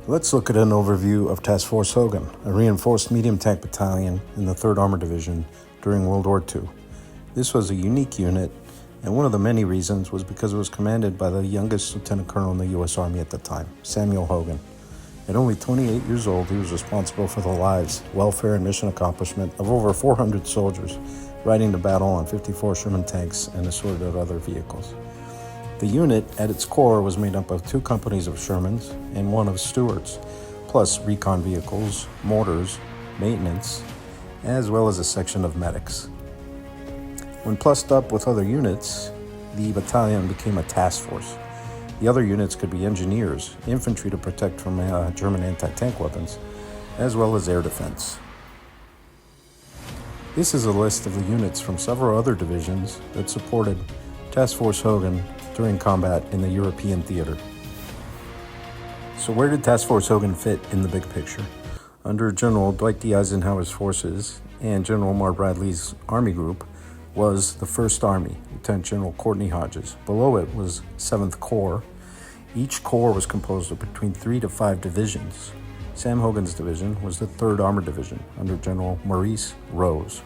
Let's look at an overview of Task Force Hogan, a reinforced medium tank battalion in the 3rd Armored Division during World War II. This was a unique unit, and one of the many reasons was because it was commanded by the youngest lieutenant colonel in the U.S. Army at the time, Samuel Hogan. At only 28 years old, he was responsible for the lives, welfare, and mission accomplishment of over 400 soldiers, riding to battle on 54 Sherman tanks and assorted other vehicles. The unit, at its core, was made up of 2 companies of Shermans and 1 of Stuarts, plus recon vehicles, mortars, maintenance, as well as a section of medics. When plussed up with other units, the battalion became a task force. The other units could be engineers, infantry to protect from German anti-tank weapons, as well as air defense. This is a list of the units from several other divisions that supported Task Force Hogan during combat in the European theater. So where did Task Force Hogan fit in the big picture? Under General Dwight D. Eisenhower's forces and General Omar Bradley's Army Group was the 1st Army, Lieutenant General Courtney Hodges. Below it was 7th Corps. Each corps was composed of between 3 to 5 divisions. Sam Hogan's division was the 3rd Armored Division under General Maurice Rose.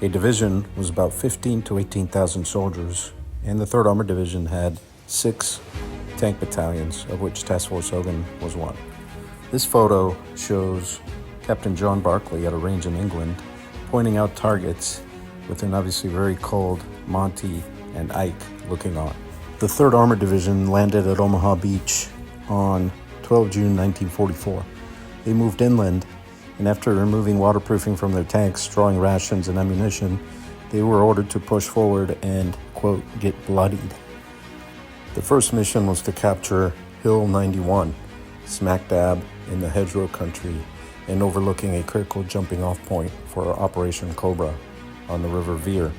A division was about 15 to 18,000 soldiers, and the 3rd Armored Division had 6 tank battalions, of which Task Force Hogan was one. This photo shows Captain John Barclay at a range in England pointing out targets with an obviously very cold Monty and Ike looking on. The 3rd Armored Division landed at Omaha Beach on 12 June 1944. They moved inland, and after removing waterproofing from their tanks, drawing rations and ammunition, they were ordered to push forward and, quote, get bloodied. The first mission was to capture Hill 91, smack dab in the hedgerow country and overlooking a critical jumping off point for Operation Cobra on the River Veer.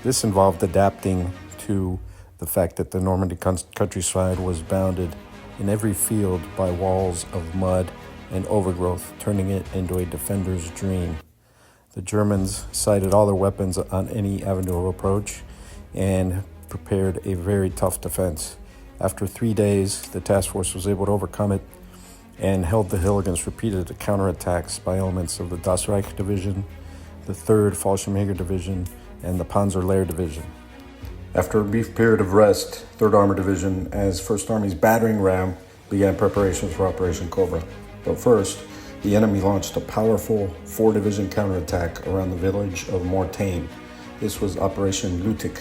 This involved adapting to the fact that the Normandy countryside was bounded in every field by walls of mud and overgrowth, turning it into a defender's dream. The Germans sighted all their weapons on any avenue of approach and prepared a very tough defense. After 3 days, the task force was able to overcome it and held the hill against repeated counterattacks by elements of the Das Reich Division, the 3rd Fallschirmjäger Division, and the Panzer Lehr Division. After a brief period of rest, 3rd Armored Division, as 1st Army's battering ram, began preparations for Operation Cobra. But first, the enemy launched a powerful 4-division counterattack around the village of Mortagne. This was Operation Lutic,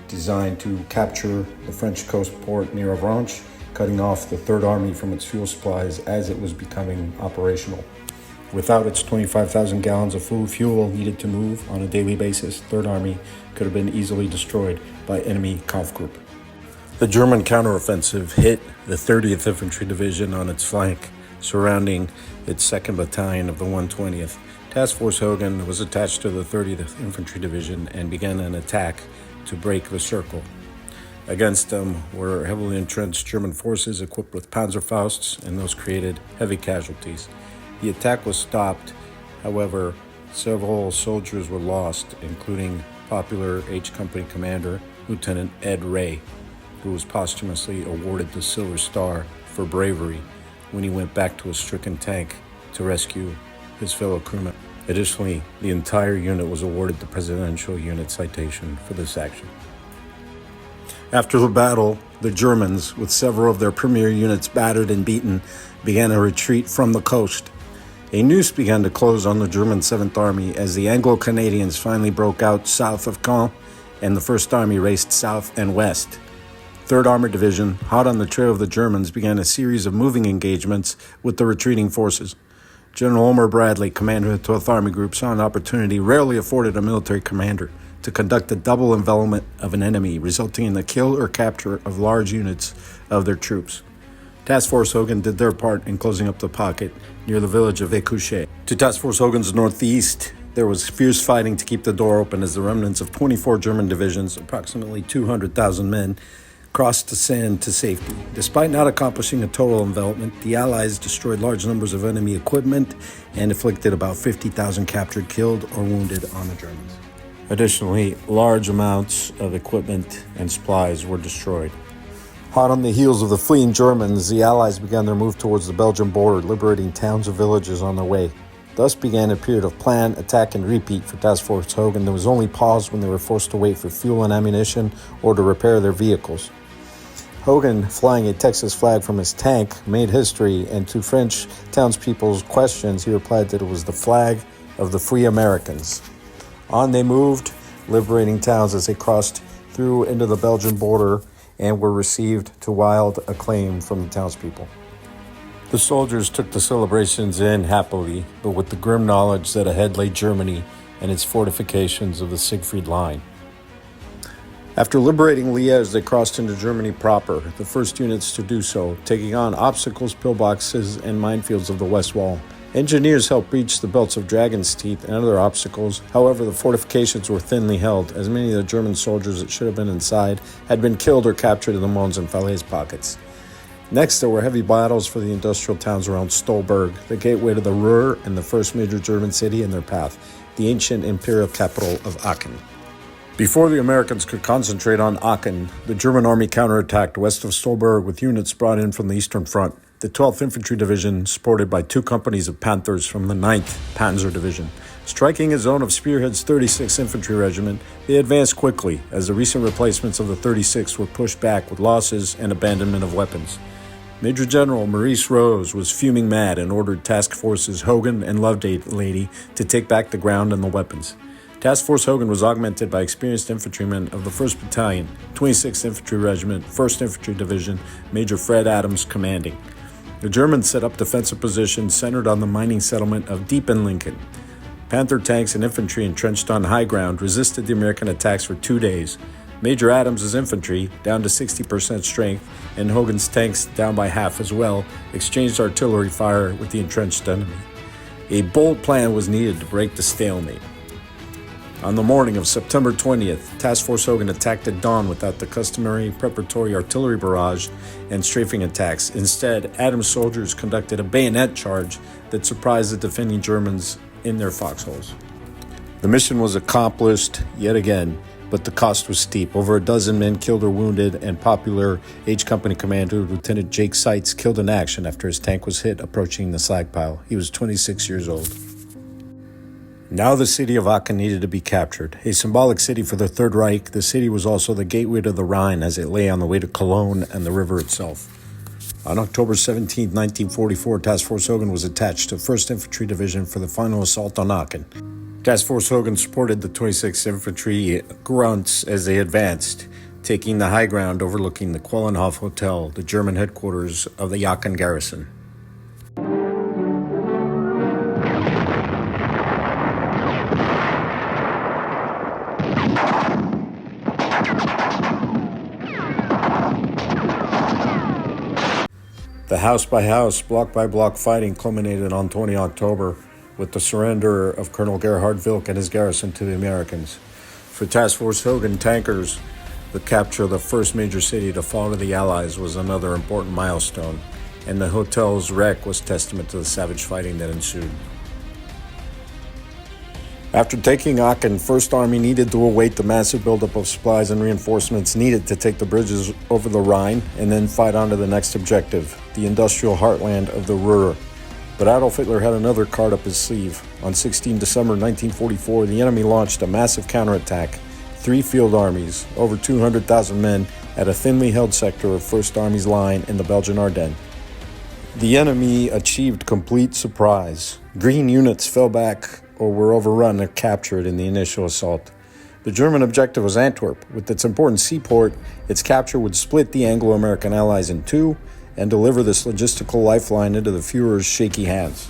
designed to capture the French coast port near Avranches, cutting off the 3rd Army from its fuel supplies as it was becoming operational. Without its 25,000 gallons of fuel needed to move on a daily basis, 3rd Army could have been easily destroyed by enemy Kampfgruppe. The German counteroffensive hit the 30th Infantry Division on its flank, surrounding its 2nd Battalion of the 120th. Task Force Hogan was attached to the 30th Infantry Division and began an attack to break the circle. Against them were heavily entrenched German forces equipped with Panzerfausts, and those created heavy casualties. The attack was stopped. However, several soldiers were lost, including popular H Company commander Lieutenant Ed Ray, who was posthumously awarded the Silver Star for bravery when he went back to a stricken tank to rescue his fellow crewmen. Additionally, the entire unit was awarded the Presidential Unit Citation for this action. After the battle, the Germans, with several of their premier units battered and beaten, began a retreat from the coast. A noose began to close on the German 7th Army as the Anglo-Canadians finally broke out south of Caen, and the 1st Army raced south and west. 3rd Armored Division, hot on the trail of the Germans, began a series of moving engagements with the retreating forces. General Omar Bradley, commander of the 12th Army Group, saw an opportunity rarely afforded a military commander to conduct a double envelopment of an enemy, resulting in the kill or capture of large units of their troops. Task Force Hogan did their part in closing up the pocket near the village of Écouché. To Task Force Hogan's northeast, there was fierce fighting to keep the door open as the remnants of 24 German divisions, approximately 200,000 men, crossed the Seine to safety. Despite not accomplishing a total envelopment, the Allies destroyed large numbers of enemy equipment and inflicted about 50,000 captured, killed, or wounded on the Germans. Additionally, large amounts of equipment and supplies were destroyed. Hot on the heels of the fleeing Germans, the Allies began their move towards the Belgian border, liberating towns and villages on their way. Thus began a period of plan, attack, and repeat for Task Force Hogan that was only paused when they were forced to wait for fuel and ammunition or to repair their vehicles. Hogan, flying a Texas flag from his tank, made history, and to French townspeople's questions, he replied that it was the flag of the free Americans. On they moved, liberating towns as they crossed through into the Belgian border and were received to wild acclaim from the townspeople. The soldiers took the celebrations in happily, but with the grim knowledge that ahead lay Germany and its fortifications of the Siegfried Line. After liberating Liège, they crossed into Germany proper, the first units to do so, taking on obstacles, pillboxes, and minefields of the West Wall. Engineers helped breach the belts of Dragon's Teeth and other obstacles. However, the fortifications were thinly held, as many of the German soldiers that should have been inside had been killed or captured in the Mons and Falaise Pockets. Next, there were heavy battles for the industrial towns around Stolberg, the gateway to the Ruhr and the first major German city in their path, the ancient imperial capital of Aachen. Before the Americans could concentrate on Aachen, the German army counterattacked west of Stolberg with units brought in from the Eastern Front. The 12th Infantry Division, supported by 2 companies of Panthers from the 9th Panzer Division. Striking a zone of Spearhead's 36th Infantry Regiment, they advanced quickly as the recent replacements of the 36th were pushed back with losses and abandonment of weapons. Major General Maurice Rose was fuming mad and ordered Task Forces Hogan and Lovelady to take back the ground and the weapons. Task Force Hogan was augmented by experienced infantrymen of the 1st Battalion, 26th Infantry Regiment, 1st Infantry Division, Major Fred Adams commanding. The Germans set up defensive positions centered on the mining settlement of Diepenlinken. Panther tanks and infantry entrenched on high ground resisted the American attacks for 2 days. Major Adams' infantry, down to 60% strength, and Hogan's tanks down by half as well, exchanged artillery fire with the entrenched enemy. A bold plan was needed to break the stalemate. On the morning of September 20th, Task Force Hogan attacked at dawn without the customary preparatory artillery barrage and strafing attacks. Instead, Adams' soldiers conducted a bayonet charge that surprised the defending Germans in their foxholes. The mission was accomplished yet again, but the cost was steep. Over a dozen men killed or wounded, and popular H Company Commander Lieutenant Jake Seitz killed in action after his tank was hit approaching the slag pile. He was 26 years old. Now the city of Aachen needed to be captured. A symbolic city for the Third Reich, the city was also the gateway to the Rhine as it lay on the way to Cologne and the river itself. On October 17, 1944, Task Force Hogan was attached to 1st Infantry Division for the final assault on Aachen. Task Force Hogan supported the 26th Infantry grunts as they advanced, taking the high ground overlooking the Quellenhof Hotel, the German headquarters of the Aachen garrison. The house-by-house, block-by-block fighting culminated on 20 October with the surrender of Colonel Gerhard Wilk and his garrison to the Americans. For Task Force Hogan tankers, the capture of the first major city to fall to the Allies was another important milestone, and the hotel's wreck was testament to the savage fighting that ensued. After taking Aachen, 1st Army needed to await the massive buildup of supplies and reinforcements needed to take the bridges over the Rhine and then fight on to the next objective, the industrial heartland of the Ruhr. But Adolf Hitler had another card up his sleeve. On 16 December 1944, the enemy launched a massive counterattack. 3 field armies, over 200,000 men, at a thinly held sector of 1st Army's line in the Belgian Ardennes. The enemy achieved complete surprise. Green units fell back or were overrun and captured in the initial assault. The German objective was Antwerp. With its important seaport, its capture would split the Anglo-American allies in two and deliver this logistical lifeline into the Führer's shaky hands.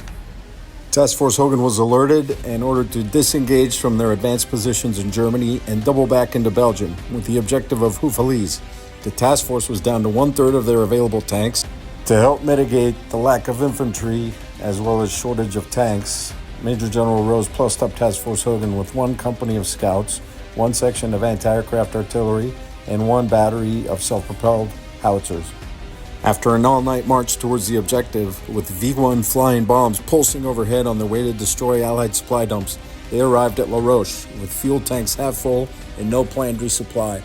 Task Force Hogan was alerted and ordered to disengage from their advanced positions in Germany and double back into Belgium with the objective of Falaise. The task force was down to 1/3 of their available tanks. To help mitigate the lack of infantry as well as shortage of tanks, Major General Rose plussed up Task Force Hogan with 1 company of scouts, 1 section of anti-aircraft artillery, and 1 battery of self-propelled howitzers. After an all-night march towards the objective, with V-1 flying bombs pulsing overhead on their way to destroy Allied supply dumps, they arrived at La Roche with fuel tanks half full and no planned resupply.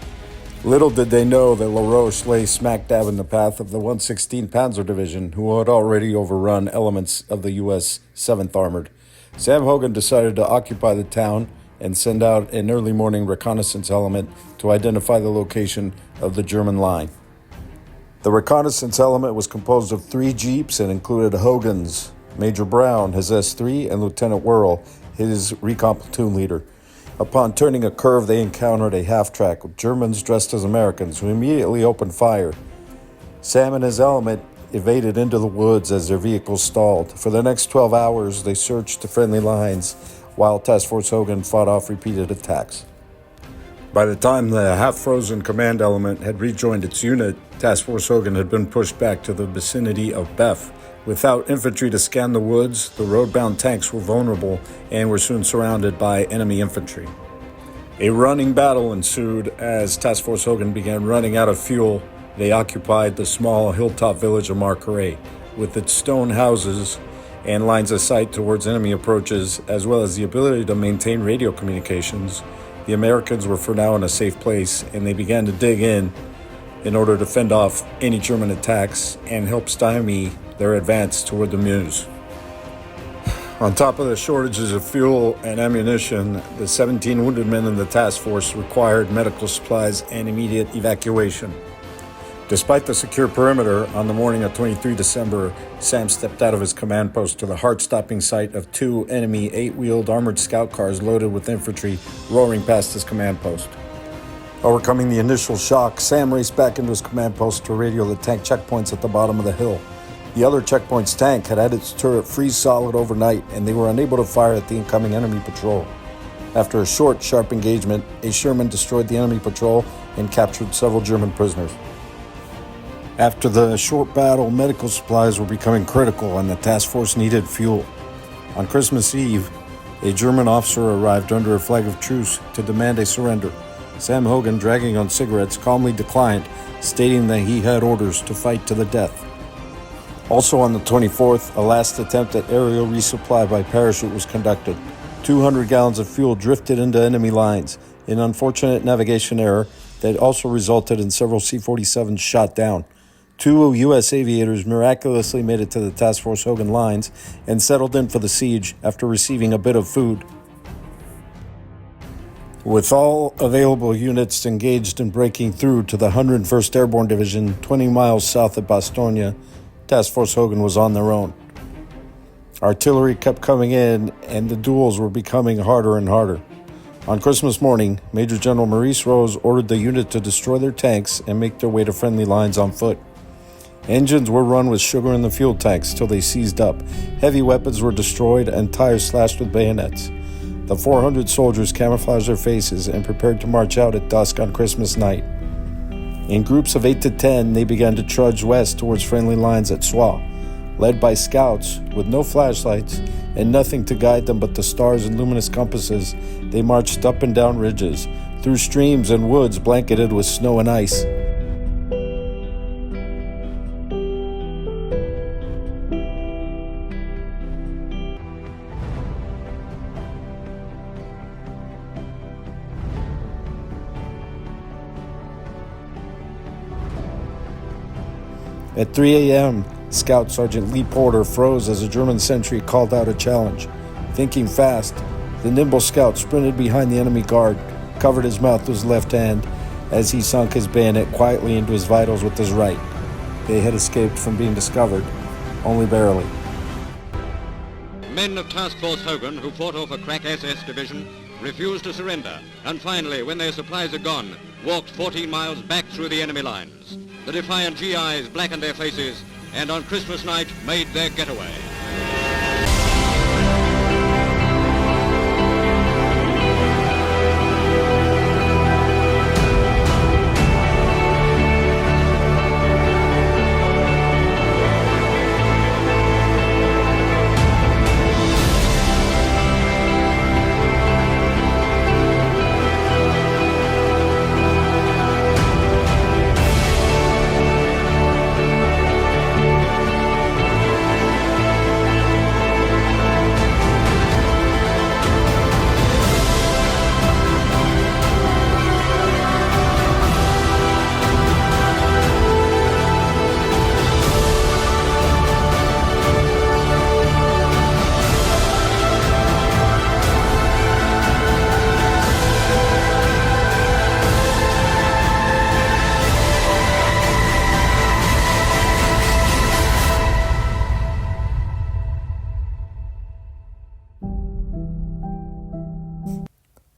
Little did they know that La Roche lay smack dab in the path of the 116th Panzer Division, who had already overrun elements of the U.S. 7th Armored. Sam Hogan decided to occupy the town and send out an early morning reconnaissance element to identify the location of the German line. The reconnaissance element was composed of 3 jeeps and included Hogan's, Major Brown, his S3, and Lieutenant Whirl, his recon platoon leader. Upon turning a curve, they encountered a half-track with Germans dressed as Americans who immediately opened fire. Sam and his element evaded into the woods as their vehicles stalled. For the next 12 hours, they searched the friendly lines while Task Force Hogan fought off repeated attacks. By the time the half-frozen command element had rejoined its unit, Task Force Hogan had been pushed back to the vicinity of Beth. Without infantry to scan the woods, the road-bound tanks were vulnerable and were soon surrounded by enemy infantry. A running battle ensued as Task Force Hogan began running out of fuel. They occupied the small hilltop village of Marcoret, with its stone houses and lines of sight towards enemy approaches, as well as the ability to maintain radio communications. The Americans were for now in a safe place, and they began to dig in order to fend off any German attacks and help stymie their advance toward the Meuse. On top of the shortages of fuel and ammunition, the 17 wounded men in the task force required medical supplies and immediate evacuation. Despite the secure perimeter, on the morning of 23 December, Sam stepped out of his command post to the heart-stopping sight of 2 enemy 8-wheeled armored scout cars loaded with infantry roaring past his command post. Overcoming the initial shock, Sam raced back into his command post to radio the tank checkpoints at the bottom of the hill. The other checkpoint's tank had had its turret freeze solid overnight, and they were unable to fire at the incoming enemy patrol. After a short, sharp engagement, a Sherman destroyed the enemy patrol and captured several German prisoners. After the short battle, medical supplies were becoming critical and the task force needed fuel. On Christmas Eve, a German officer arrived under a flag of truce to demand a surrender. Sam Hogan, dragging on cigarettes, calmly declined, stating that he had orders to fight to the death. Also on the 24th, a last attempt at aerial resupply by parachute was conducted. 200 gallons of fuel drifted into enemy lines, an unfortunate navigation error that also resulted in several C-47s shot down. 2 U.S. aviators miraculously made it to the Task Force Hogan lines and settled in for the siege after receiving a bit of food. With all available units engaged in breaking through to the 101st Airborne Division 20 miles south of Bastogne, Task Force Hogan was on their own. Artillery kept coming in, and the duels were becoming harder and harder. On Christmas morning, Major General Maurice Rose ordered the unit to destroy their tanks and make their way to friendly lines on foot. Engines were run with sugar in the fuel tanks till they seized up. Heavy weapons were destroyed and tires slashed with bayonets. The 400 soldiers camouflaged their faces and prepared to march out at dusk on Christmas night. In groups of 8 to 10, they began to trudge west towards friendly lines at Soie. Led by scouts with no flashlights and nothing to guide them but the stars and luminous compasses, they marched up and down ridges, through streams and woods blanketed with snow and ice. At 3 a.m., Scout Sergeant Lee Porter froze as a German sentry called out a challenge. Thinking fast, the nimble scout sprinted behind the enemy guard, covered his mouth with his left hand as he sunk his bayonet quietly into his vitals with his right. They had escaped from being discovered, only barely. Men of Task Force Hogan, who fought off a crack SS division, refused to surrender, and finally, when their supplies are gone, walked 14 miles back through the enemy lines. The defiant GIs blackened their faces and on Christmas night made their getaway.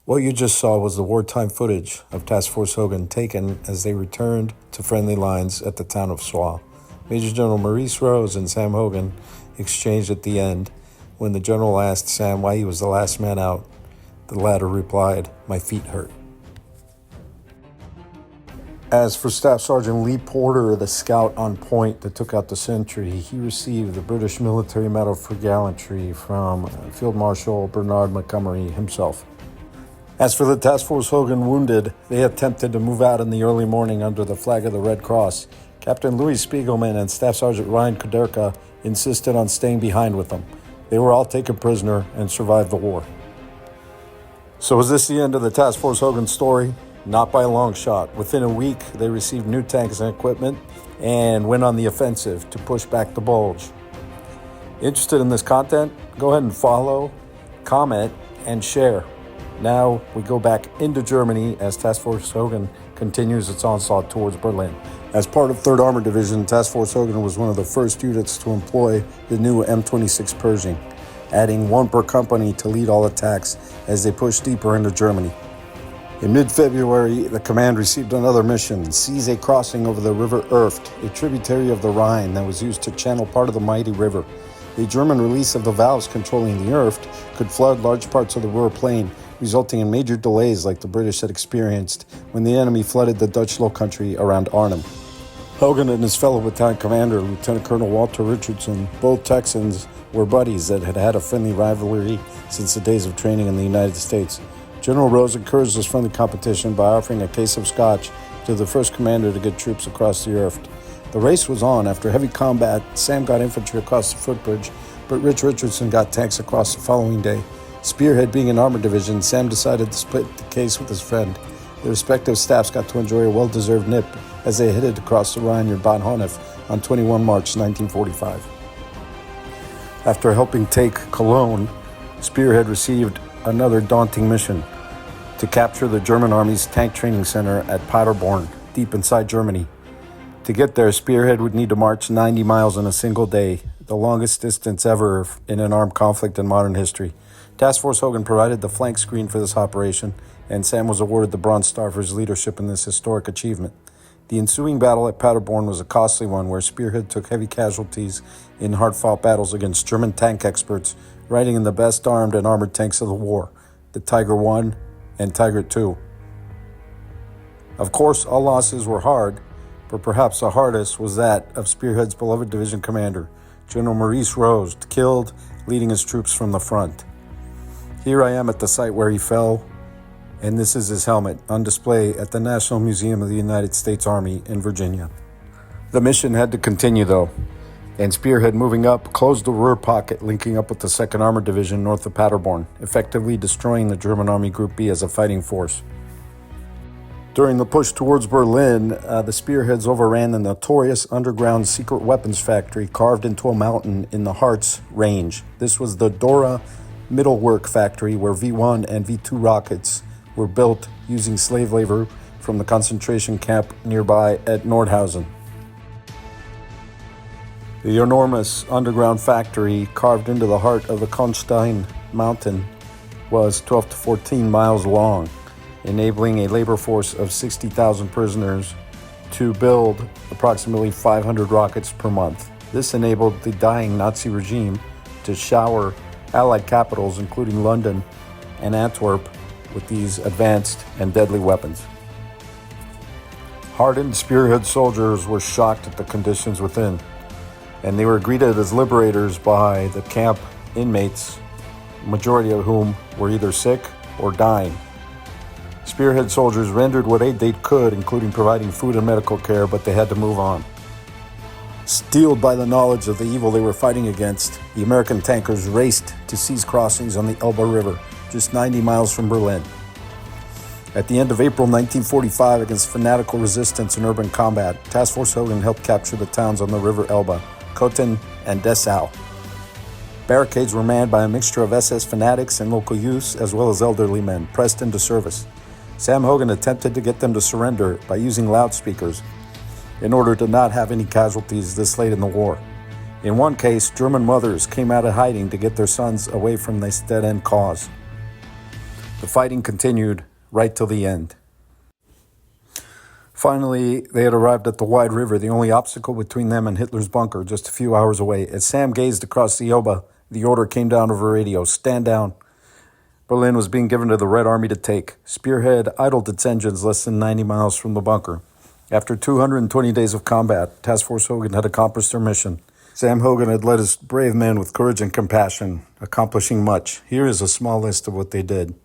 What you just saw was the wartime footage of Task Force Hogan taken as they returned to friendly lines at the town of Sois. Major General Maurice Rose and Sam Hogan exchanged at the end. When the general asked Sam why he was the last man out, the latter replied, "My feet hurt." As for Staff Sergeant Lee Porter, the scout on point that took out the sentry, he received the British Military Medal for Gallantry from Field Marshal Bernard Montgomery himself. As for the Task Force Hogan wounded, they attempted to move out in the early morning under the flag of the Red Cross. Captain Louis Spiegelman and Staff Sergeant Ryan Kuderka insisted on staying behind with them. They were all taken prisoner and survived the war. So is this the end of the Task Force Hogan story? Not by a long shot. Within a week, they received new tanks and equipment and went on the offensive to push back the Bulge. Interested in this content? Go ahead and follow, comment, and share. Now we go back into Germany as Task Force Hogan continues its onslaught towards Berlin. As part of 3rd Armored Division, Task Force Hogan was one of the first units to employ the new M26 Pershing, adding one per company to lead all attacks as they pushed deeper into Germany. In mid-February, the command received another mission, seize a crossing over the River Erft, a tributary of the Rhine that was used to channel part of the mighty river. A German release of the valves controlling the Erft could flood large parts of the Ruhr Plain, resulting in major delays like the British had experienced when the enemy flooded the Dutch Low Country around Arnhem. Hogan and his fellow battalion commander, Lieutenant Colonel Walter Richardson, both Texans, were buddies that had had a friendly rivalry since the days of training in the United States. General Rose encouraged this friendly competition by offering a case of scotch to the first commander to get troops across the Erft. The race was on. After heavy combat, Sam got infantry across the footbridge, but Rich Richardson got tanks across the following day. Spearhead being an armored division, Sam decided to split the case with his friend. Their respective staffs got to enjoy a well-deserved nip as they headed across the Rhine near Bad Honnef on 21 March 1945. After helping take Cologne, Spearhead received another daunting mission to capture the German Army's tank training center at Paderborn, deep inside Germany. To get there, Spearhead would need to march 90 miles in a single day, the longest distance ever in an armed conflict in modern history. Task Force Hogan provided the flank screen for this operation, and Sam was awarded the Bronze Star for his leadership in this historic achievement. The ensuing battle at Paderborn was a costly one where Spearhead took heavy casualties in hard-fought battles against German tank experts, riding in the best armed and armored tanks of the war, the Tiger I and Tiger II. Of course, all losses were hard, but perhaps the hardest was that of Spearhead's beloved division commander, General Maurice Rose, killed leading his troops from the front. Here I am at the site where he fell, and this is his helmet on display at the National Museum of the United States Army in Virginia. The mission had to continue though, and Spearhead moving up closed the Ruhr Pocket linking up with the 2nd Armored Division north of Paderborn, effectively destroying the German Army Group B as a fighting force. During the push towards Berlin, the Spearheads overran the notorious underground secret weapons factory carved into a mountain in the Harz Range. This was the Dora Mittelwerk factory where V-1 and V-2 rockets were built using slave labor from the concentration camp nearby at Nordhausen. The enormous underground factory carved into the heart of the Konstein Mountain was 12 to 14 miles long, enabling a labor force of 60,000 prisoners to build approximately 500 rockets per month. This enabled the dying Nazi regime to shower Allied capitals, including London and Antwerp, with these advanced and deadly weapons. Hardened Spearhead soldiers were shocked at the conditions within, and they were greeted as liberators by the camp inmates, majority of whom were either sick or dying. Spearhead soldiers rendered what aid they could, including providing food and medical care, but they had to move on. Steeled by the knowledge of the evil they were fighting against, the American tankers raced to seize crossings on the Elbe River, just 90 miles from Berlin. At the end of April 1945, against fanatical resistance and urban combat, Task Force Hogan helped capture the towns on the River Elbe, Kotten and Dessau. Barricades were manned by a mixture of SS fanatics and local youths, as well as elderly men, pressed into service. Sam Hogan attempted to get them to surrender by using loudspeakers in order to not have any casualties this late in the war. In one case, German mothers came out of hiding to get their sons away from this dead-end cause. The fighting continued right till the end. Finally, they had arrived at the wide river, the only obstacle between them and Hitler's bunker, just a few hours away. As Sam gazed across the Elbe, the order came down over radio, "Stand down." Berlin was being given to the Red Army to take. Spearhead idled its engines less than 90 miles from the bunker. After 220 days of combat, Task Force Hogan had accomplished their mission. Sam Hogan had led his brave men with courage and compassion, accomplishing much. Here is a small list of what they did.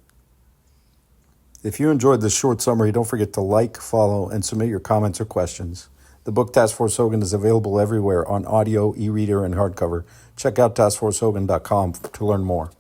If you enjoyed this short summary, don't forget to like, follow, and submit your comments or questions. The book Task Force Hogan is available everywhere on audio, e-reader, and hardcover. Check out taskforcehogan.com to learn more.